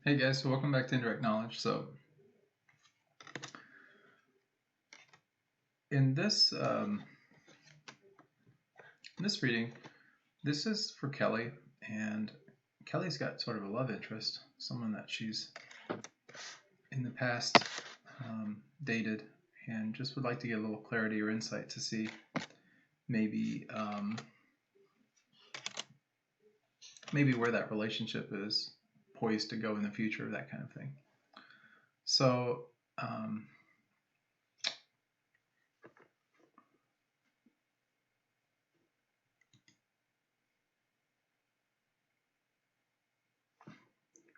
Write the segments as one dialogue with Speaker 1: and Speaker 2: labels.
Speaker 1: Hey guys, so welcome back to Indirect Knowledge. So in this reading, this is for Kelly, and Kelly's got sort of a love interest, someone that she's in the past dated, and just would like to get a little clarity or insight to see maybe maybe where that relationship is poised to go in the future, that kind of thing. So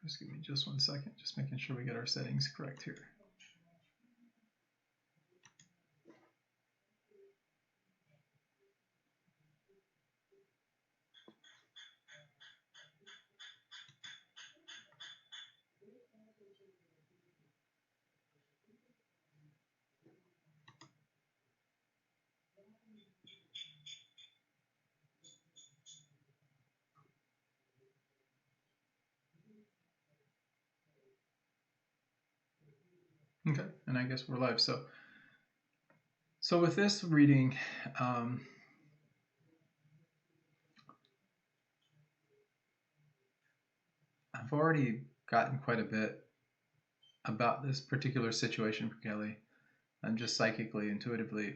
Speaker 1: just give me just 1 second, just making sure we get our settings correct here. Okay, and I guess we're live. So with this reading, I've already gotten quite a bit about this particular situation for Kelly, and just psychically, intuitively.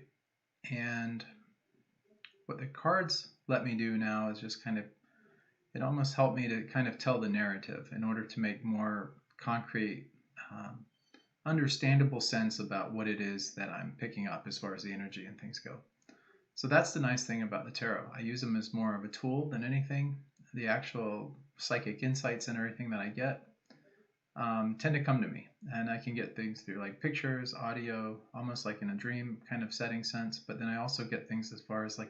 Speaker 1: And what the cards let me do now is just kind of, it almost helped me to kind of tell the narrative in order to make more concrete, understandable sense about what it is that I'm picking up as far as the energy and things go. So that's the nice thing about the tarot. I use them as more of a tool than anything. The actual psychic insights and everything that I get tend to come to me, and I can get things through like pictures, audio, almost like in a dream kind of setting sense. But then I also get things as far as like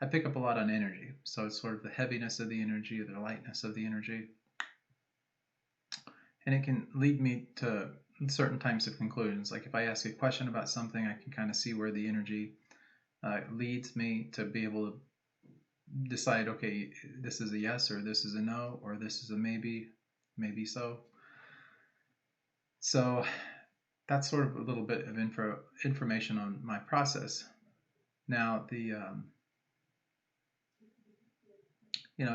Speaker 1: I pick up a lot on energy. So it's sort of the heaviness of the energy or the lightness of the energy. And it can lead me to certain types of conclusions. Like if I ask a question about something, I can kind of see where the energy leads me to be able to decide, okay, this is a yes, or this is a no, or this is a maybe so. So that's sort of a little bit of information on my process. Now,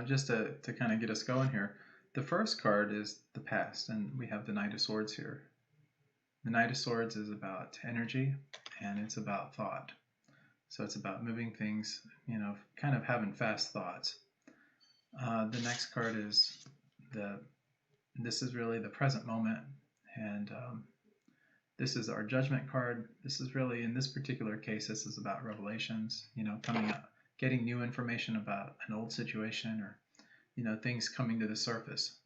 Speaker 1: just to kind of get us going here, the first card is the past, and we have the Knight of Swords here. The Knight of Swords is about energy, and it's about thought. So it's about moving things, kind of having fast thoughts. The next card is this is really the present moment, and this is our Judgment card. This is really, in this particular case, this is about revelations, coming up, getting new information about an old situation, or, things coming to the surface,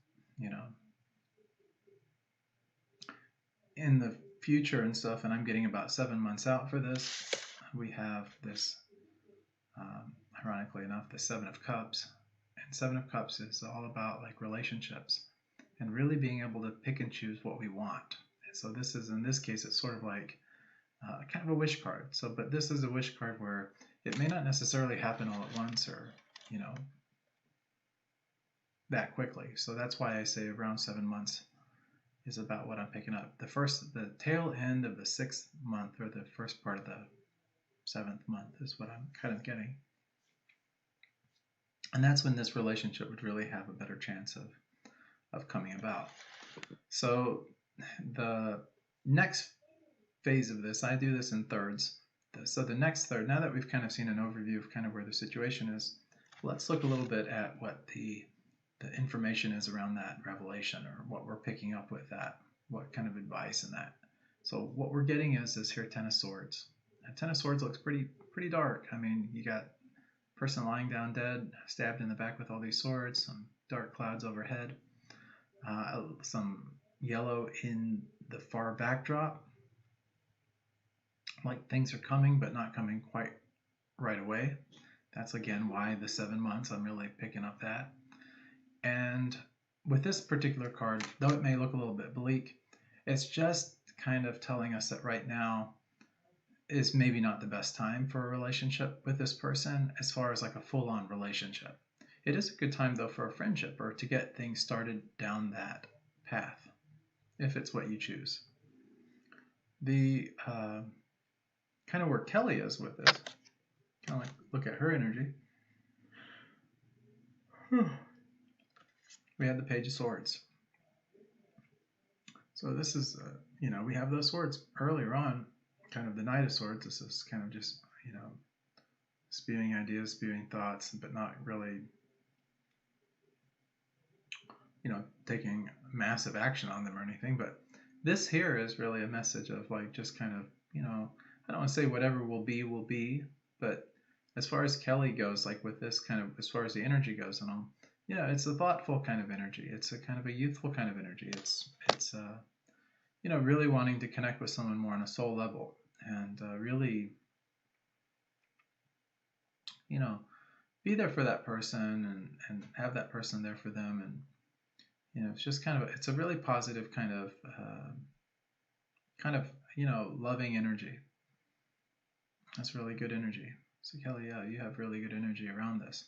Speaker 1: in the future and stuff. And I'm getting about 7 months out for this. We have this, ironically enough, the Seven of Cups. And Seven of Cups is all about like relationships and really being able to pick and choose what we want. And so this is, in this case, it's sort of like kind of a wish card. So, but this is a wish card where it may not necessarily happen all at once, or, that quickly. So that's why I say around 7 months is about what I'm picking up. The tail end of the 6th month, or the first part of the 7th month, is what I'm kind of getting. And that's when this relationship would really have a better chance of coming about. So the next phase of this, I do this in thirds. So the next third, now that we've kind of seen an overview of kind of where the situation is, let's look a little bit at what the information is around that revelation, or what we're picking up with that, what kind of advice in that. So what we're getting is this here Ten of Swords. That Ten of Swords looks pretty dark. I mean, you got a person lying down dead, stabbed in the back with all these swords, some dark clouds overhead, some yellow in the far backdrop, like things are coming but not coming quite right away. That's again why the 7 months, I'm really picking up that. And with this particular card, though it may look a little bit bleak, it's just kind of telling us that right now is maybe not the best time for a relationship with this person, as far as like a full-on relationship. It is a good time though for a friendship, or to get things started down that path, if it's what you choose. The kind of where Kelly is with this, kind of like look at her energy. We have the Page of Swords. So this is, we have those swords earlier on, kind of the Knight of Swords. This is kind of just, spewing ideas, spewing thoughts, but not really, taking massive action on them or anything. But this here is really a message of like just kind of, I don't want to say whatever will be, but as far as Kelly goes, like with this kind of, as far as the energy goes and all, it's a thoughtful kind of energy. It's a kind of a youthful kind of energy. It's really wanting to connect with someone more on a soul level and really, be there for that person and have that person there for them. And, it's just kind of, it's a really positive kind of, loving energy. That's really good energy. So Kelly, yeah, you have really good energy around this.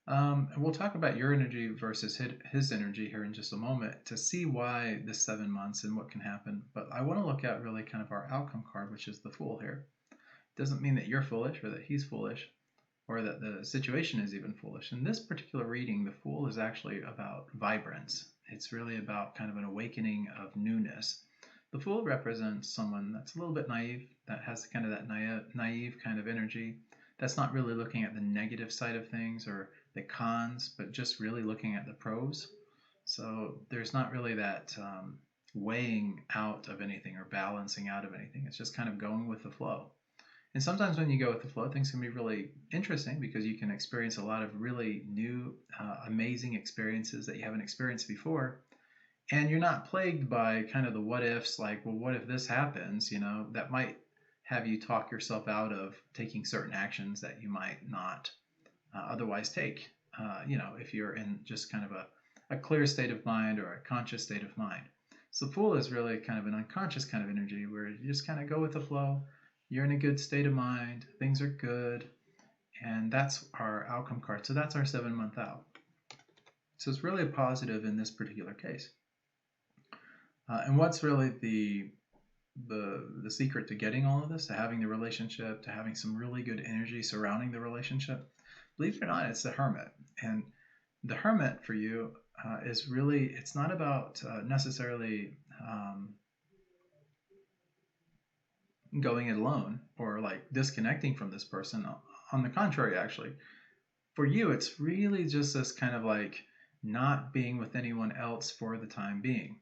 Speaker 1: And we'll talk about your energy versus his energy here in just a moment to see why the 7 months and what can happen. But I want to look at really kind of our outcome card, which is the Fool here. It doesn't mean that you're foolish or that he's foolish or that the situation is even foolish. In this particular reading, the Fool is actually about vibrance. It's really about kind of an awakening of newness. The Fool represents someone that's a little bit naive, that has kind of that naive kind of energy, that's not really looking at the negative side of things or the cons, but just really looking at the pros. So there's not really that weighing out of anything or balancing out of anything. It's just kind of going with the flow. And sometimes when you go with the flow, things can be really interesting because you can experience a lot of really new, amazing experiences that you haven't experienced before. And you're not plagued by kind of the what ifs, like, well, what if this happens? That might have you talk yourself out of taking certain actions that you might not otherwise take, if you're in just kind of a clear state of mind or a conscious state of mind. So Fool is really kind of an unconscious kind of energy where you just kind of go with the flow. You're in a good state of mind. Things are good. And that's our outcome card. So that's our 7 month out. So it's really a positive in this particular case. And what's really the secret to getting all of this, to having the relationship, to having some really good energy surrounding the relationship? Believe it or not, it's the Hermit. And the Hermit for you is really, it's not about necessarily going it alone or like disconnecting from this person. On the contrary, actually, for you, it's really just this kind of like not being with anyone else for the time being.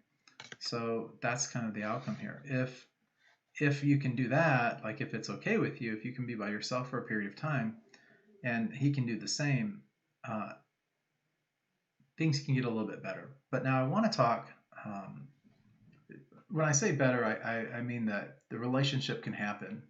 Speaker 1: So that's kind of the outcome here. If you can do that, like if it's okay with you, if you can be by yourself for a period of time and he can do the same, things can get a little bit better. But now I want to talk, when I say better, I mean that the relationship can happen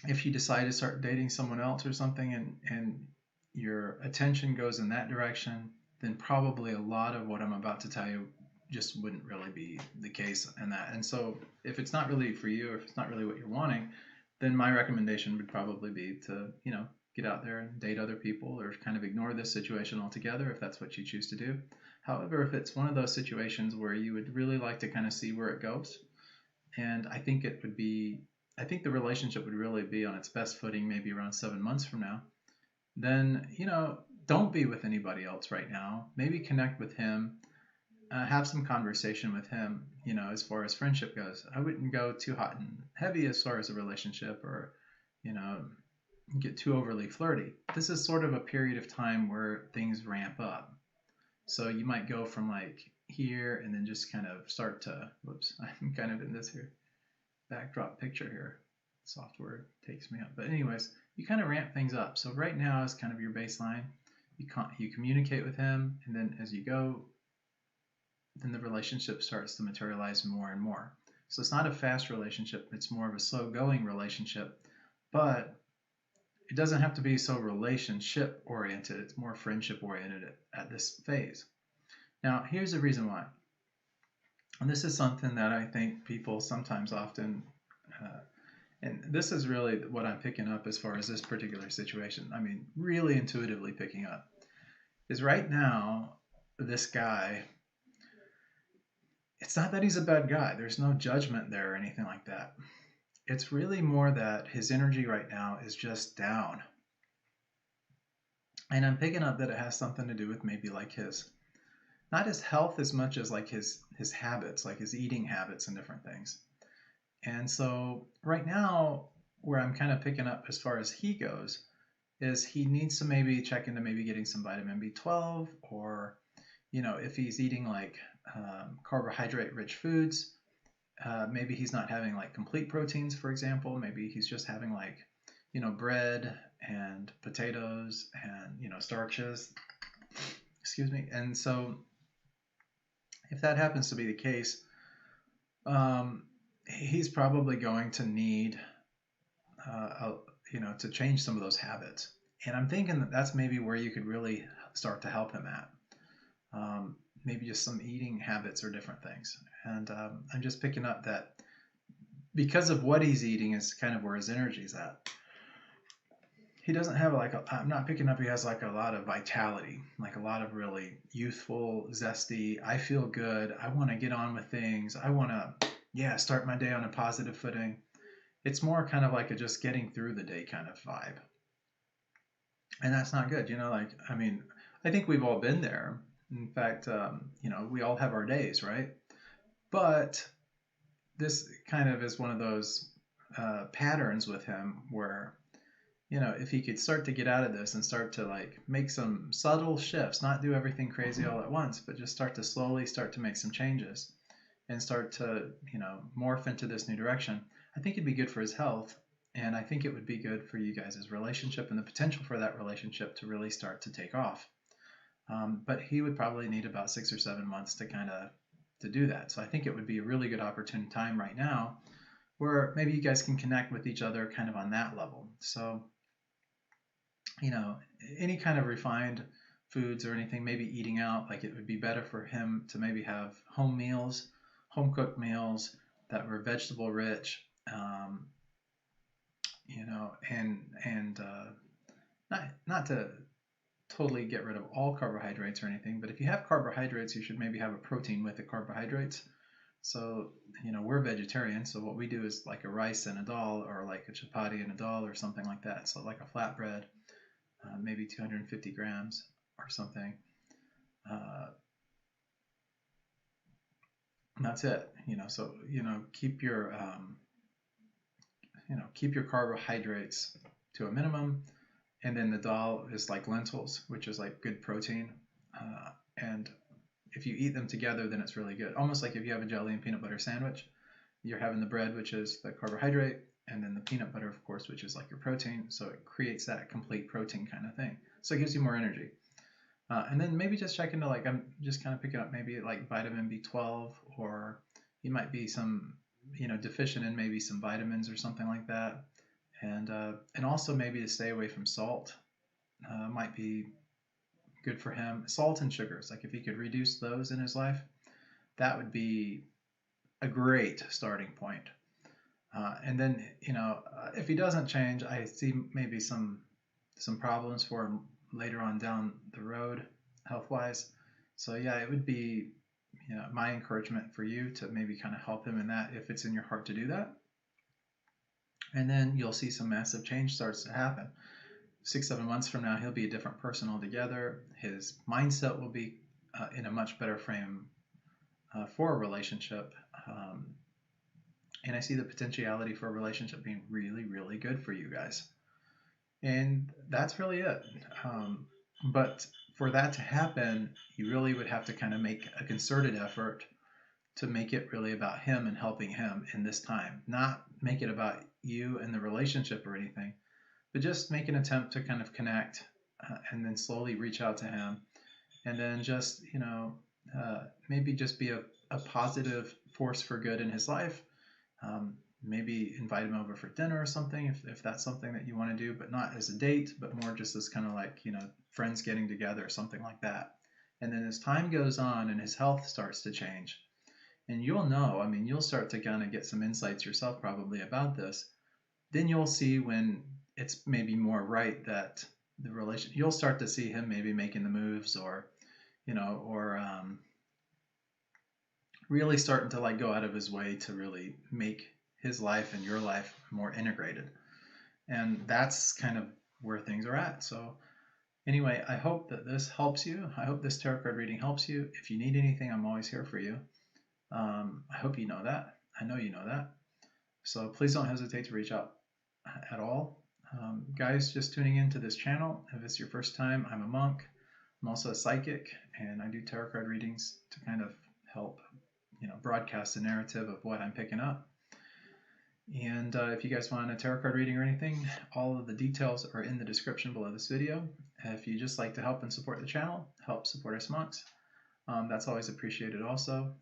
Speaker 1: if you decide to start dating someone else or something and your attention goes in that direction, then probably a lot of what I'm about to tell you just wouldn't really be the case in that. And so if it's not really for you, or if it's not really what you're wanting, then my recommendation would probably be to, get out there and date other people or kind of ignore this situation altogether if that's what you choose to do. However, if it's one of those situations where you would really like to kind of see where it goes, and I think the relationship would really be on its best footing maybe around 7 months from now, then, don't be with anybody else right now. Maybe connect with him, have some conversation with him, as far as friendship goes. I wouldn't go too hot and heavy as far as a relationship or, get too overly flirty. This is sort of a period of time where things ramp up. So you might go from like here and then just kind of start to, whoops, I'm kind of in this here backdrop picture here. Software takes me up. But anyways, you kind of ramp things up. So right now is kind of your baseline. You communicate with him, and then as you go, then the relationship starts to materialize more and more. So it's not a fast relationship. It's more of a slow going relationship, but it doesn't have to be so relationship oriented. It's more friendship oriented at this phase. Now, here's the reason why. And this is something that I think people sometimes often, and this is really what I'm picking up as far as this particular situation. I mean, really intuitively picking up. is right now, this guy, it's not that he's a bad guy. There's no judgment there or anything like that. It's really more that his energy right now is just down. And I'm picking up that it has something to do with maybe like his, not his health as much as like his habits, like his eating habits and different things. And so right now, where I'm kind of picking up as far as he goes, is he needs to maybe check into maybe getting some vitamin B12, or if he's eating like carbohydrate rich foods, maybe he's not having like complete proteins, for example. Maybe he's just having like bread and potatoes and starches. Excuse me. And so if that happens to be the case, um, he's probably going to need to change some of those habits. And I'm thinking that that's maybe where you could really start to help him at. Maybe just some eating habits or different things. And I'm just picking up that because of what he's eating is kind of where his energy's at. He doesn't have I'm not picking up he has like a lot of vitality, like a lot of really youthful, zesty, I feel good, I want to get on with things, I want to, start my day on a positive footing. It's more kind of like a just getting through the day kind of vibe. And that's not good. I think we've all been there. In fact, we all have our days, right? But this kind of is one of those patterns with him where, if he could start to get out of this and start to like make some subtle shifts, not do everything crazy all at once, but just start to slowly start to make some changes and start to, morph into this new direction, I think it'd be good for his health. And I think it would be good for you guys' relationship and the potential for that relationship to really start to take off. But he would probably need about 6 or 7 months to kind of to do that. So I think it would be a really good opportune time right now where maybe you guys can connect with each other kind of on that level. So, any kind of refined foods or anything, maybe eating out, like it would be better for him to maybe have home meals, home cooked meals that were vegetable rich, and not to totally get rid of all carbohydrates or anything, but if you have carbohydrates, you should maybe have a protein with the carbohydrates. So, we're vegetarian, so what we do is like a rice and a dal, or like a chapati and a dal, or something like that. So like a flatbread, maybe 250 grams or something. That's it. So keep your carbohydrates to a minimum, and then the dal is like lentils, which is like good protein. And if you eat them together, then it's really good. Almost like if you have a jelly and peanut butter sandwich, you're having the bread, which is the carbohydrate, and then the peanut butter, of course, which is like your protein. So it creates that complete protein kind of thing. So it gives you more energy. And then maybe just check into like, I'm just kind of picking up maybe like vitamin B12, or you might be deficient in maybe some vitamins or something like that. And also maybe to stay away from salt might be good for him. Salt and sugars, like if he could reduce those in his life, that would be a great starting point. And then, if he doesn't change, I see maybe some problems for him later on down the road, health wise. So yeah, it would be, my encouragement for you to maybe kind of help him in that if it's in your heart to do that. And then you'll see some massive change starts to happen. 6, 7 months from now, he'll be a different person altogether. His mindset will be in a much better frame for a relationship. And I see the potentiality for a relationship being really, really good for you guys. And that's really it. But for that to happen, you really would have to kind of make a concerted effort to make it really about him and helping him in this time. Not make it about you and the relationship or anything, but just make an attempt to kind of connect and then slowly reach out to him. And then just, maybe just be a positive force for good in his life. Maybe invite him over for dinner or something if that's something that you want to do, but not as a date, but more just as kind of like, friends getting together or something like that. And then as time goes on and his health starts to change, and you'll start to kind of get some insights yourself probably about this, then you'll see when it's maybe more right that the relation. You'll start to see him maybe making the moves, or really starting to like go out of his way to really make his life and your life more integrated. And that's kind of where things are at. So anyway, I hope that this helps you. I hope this tarot card reading helps you. If you need anything, I'm always here for you. I hope you know that. I know you know that. So please don't hesitate to reach out at all. Guys, just tuning into this channel, if it's your first time, I'm a monk. I'm also a psychic, and I do tarot card readings to kind of help, broadcast the narrative of what I'm picking up. And if you guys want a tarot card reading or anything, all of the details are in the description below this video. If you just like to help and support the channel, help support us monks, that's always appreciated also.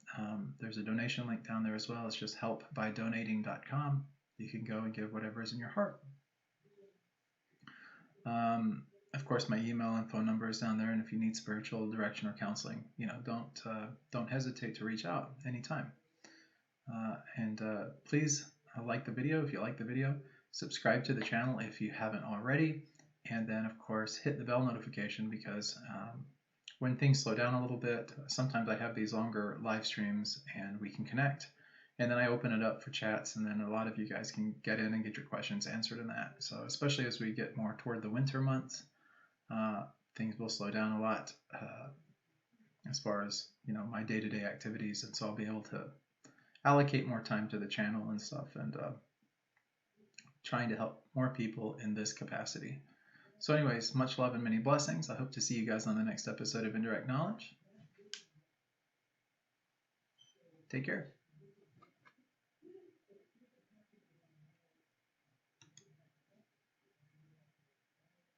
Speaker 1: There's a donation link down there as well. It's just helpbydonating.com. You can go and give whatever is in your heart. Of course, my email and phone number is down there, and if you need spiritual direction or counseling, don't hesitate to reach out anytime. And please like the video if you like the video, subscribe to the channel if you haven't already, and then of course hit the bell notification, because when things slow down a little bit, sometimes I have these longer live streams and we can connect, and then I open it up for chats, and then a lot of you guys can get in and get your questions answered in that. So especially as we get more toward the winter months, things will slow down a lot as far as my day-to-day activities, and so I'll be able to allocate more time to the channel and stuff, and trying to help more people in this capacity. So anyways, much love and many blessings. I hope to see you guys on the next episode of Indirect Knowledge. Take care.